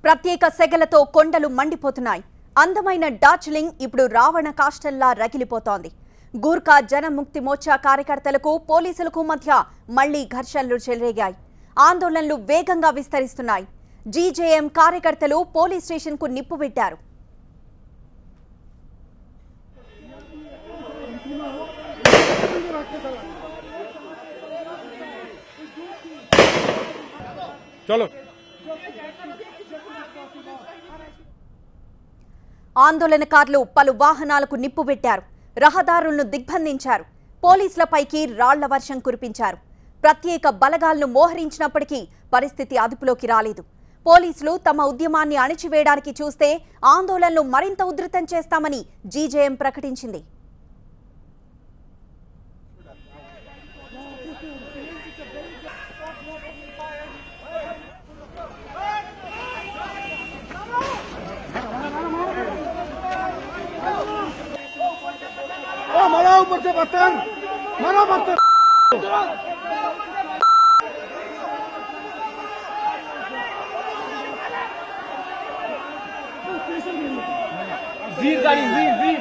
ప్రత్యేక సెగలతో కొండలు మండిపోతున్నాయి. అందమైన డార్జిలింగ్ ఇప్పుడు రావణ కాష్టంలా రగిలిపోతోంది. గూర్ఖా జనముక్తి మోర్చా కార్యకర్తలకు పోలీసులకు మధ్య మళ్లీ ఘర్షణలు చెలరేగాయి. ఆందోళనలు వేగంగా విస్తరిస్తున్నాయి. జీజేఎం కార్యకర్తలు పోలీస్ స్టేషన్కు నిప్పు పెట్టారు. ఆందోళనకారులు పలు వాహనాలకు నిప్పు పెట్టారు. రహదారులను దిగ్బంధించారు. పోలీసులపైకి రాళ్ల వర్షం కురిపించారు. ప్రత్యేక బలగాలను మోహరించినప్పటికీ పరిస్థితి అదుపులోకి రాలేదు. పోలీసులు తమ ఉద్యమాన్ని అణిచివేయడానికి చూస్తే ఆందోళనలు మరింత ఉధృతం చేస్తామని జీజేఎం ప్రకటించింది. मारा ऊपर से बर्तन मारा बर्तन जीर गाड़ी गाड़ी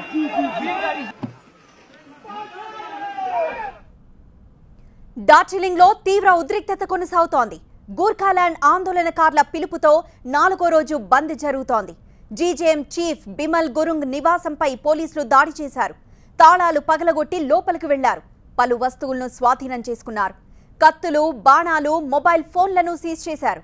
డార్జిలింగ్ లో తీవ్ర ఉద్రిక్తత కొనసాగుతోంది. గూర్ఖాలాండ్ ఆందోళనకారుల పిలుపుతో 4వ రోజు బంద్ జరుగుతోంది. జీజేఎం చీఫ్ బిమల్ గురుంగ్ నివాసంపై పోలీసులు దాడి చేశారు. తాళాలు పగలగొట్టి లోపలికి వెళ్లారు. పలు వస్తువులను స్వాధీనం చేసుకున్నారు. కత్తులు, బాణాలు, మొబైల్ ఫోన్లను సీజ్ చేశారు.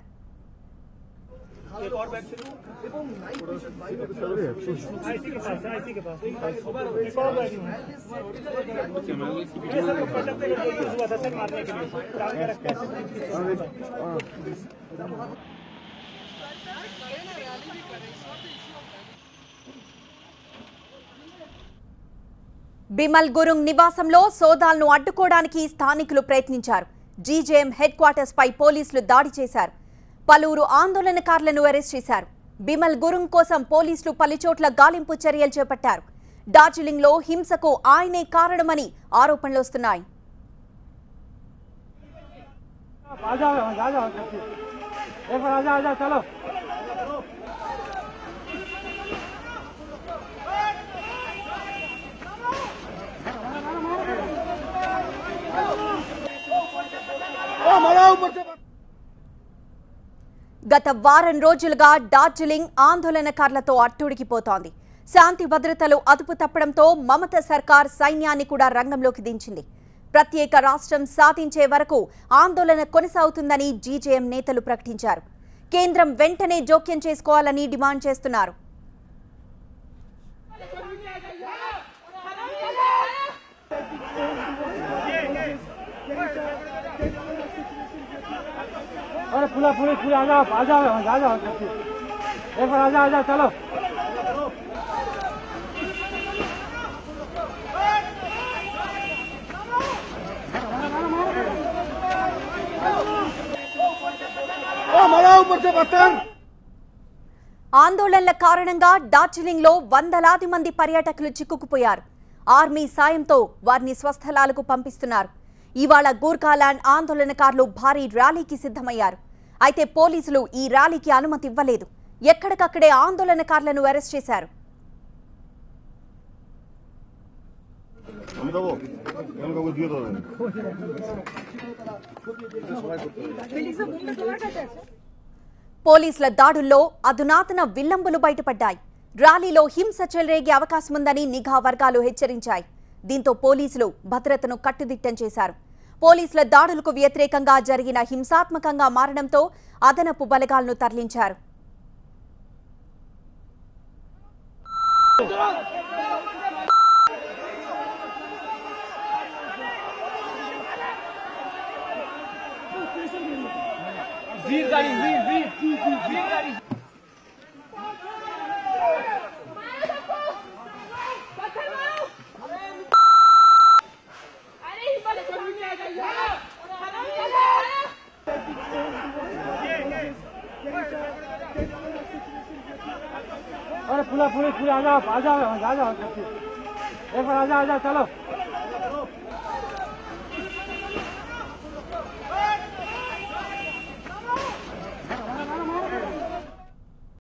బిమల్ గురుంగ్ నివాసంలో సోదాలను అడ్డుకోవడానికి స్థానికులు ప్రయత్నించారు. జీజేఎం హెడ్ క్వార్టర్స్ పై పోలీసులు దాడి చేశారు. పలువురు ఆందోళనకారులను అరెస్ట్ చేశారు. బిమల్ గురుంగ్ కోసం పోలీసులు పలుచోట్ల గాలింపు చర్యలు చేపట్టారు. డార్జిలింగ్ లో హింసకు ఆయనే కారణమని ఆరోపణలు వస్తున్నాయి. గత వారం రోజులుగా డార్జిలింగ్ ఆందోళనకారులతో అట్టుడికిపోతోంది. శాంతి భద్రతలు అదుపు తప్పడంతో మమతా సర్కార్ సైన్యాన్ని కూడా రంగంలోకి దించింది. ప్రత్యేక రాష్ట్రం సాధించే వరకు ఆందోళన కొనసాగుతుందని జీజేఎం నేతలు ప్రకటించారు. కేంద్రం వెంటనే జోక్యం చేసుకోవాలని డిమాండ్ చేస్తున్నారు. अरे पूरा पूरे पूरे आ जाओ एक बार आ जाओ चलो मारा ऊपर से बर्तन ఆందోళనల కారణంగా డార్జిలింగ్ లో వందలాది మంది పర్యాటకులు చిక్కుకుపోయారు. ఆర్మీ సాయంతో వారిని స్వస్థలాలకు పంపిస్తున్నారు. ఇవాళ గూర్ఖాలాండ్ ఆందోళనకారులు భారీ ర్యాలీకి సిద్ధమయ్యారు. అయితే పోలీసులు ఈ ర్యాలీకి అనుమతి ఇవ్వలేదు. ఎక్కడికక్కడే ఆందోళనకారులను అరెస్ట్ చేశారు. పోలీసుల దాడుల్లో అధునాతన విల్లంబులు బయటపడ్డాయి. ర్యాలీలో హింస చెలరేగే అవకాశముందని నిఘా వర్గాలు హెచ్చరించాయి. దీంతో పోలీసులు భద్రతను కట్టుదిట్టం చేశారు. పోలీసుల దాడులకు వ్యతిరేకంగా జరిగిన హింసాత్మకంగా మారడంతో అదనపు బలగాలను తరలించారు. जीर गाड़ी गाड़ी अरे पूरा पूरे पूरे आ जाओ एक बार आ जाओ चलो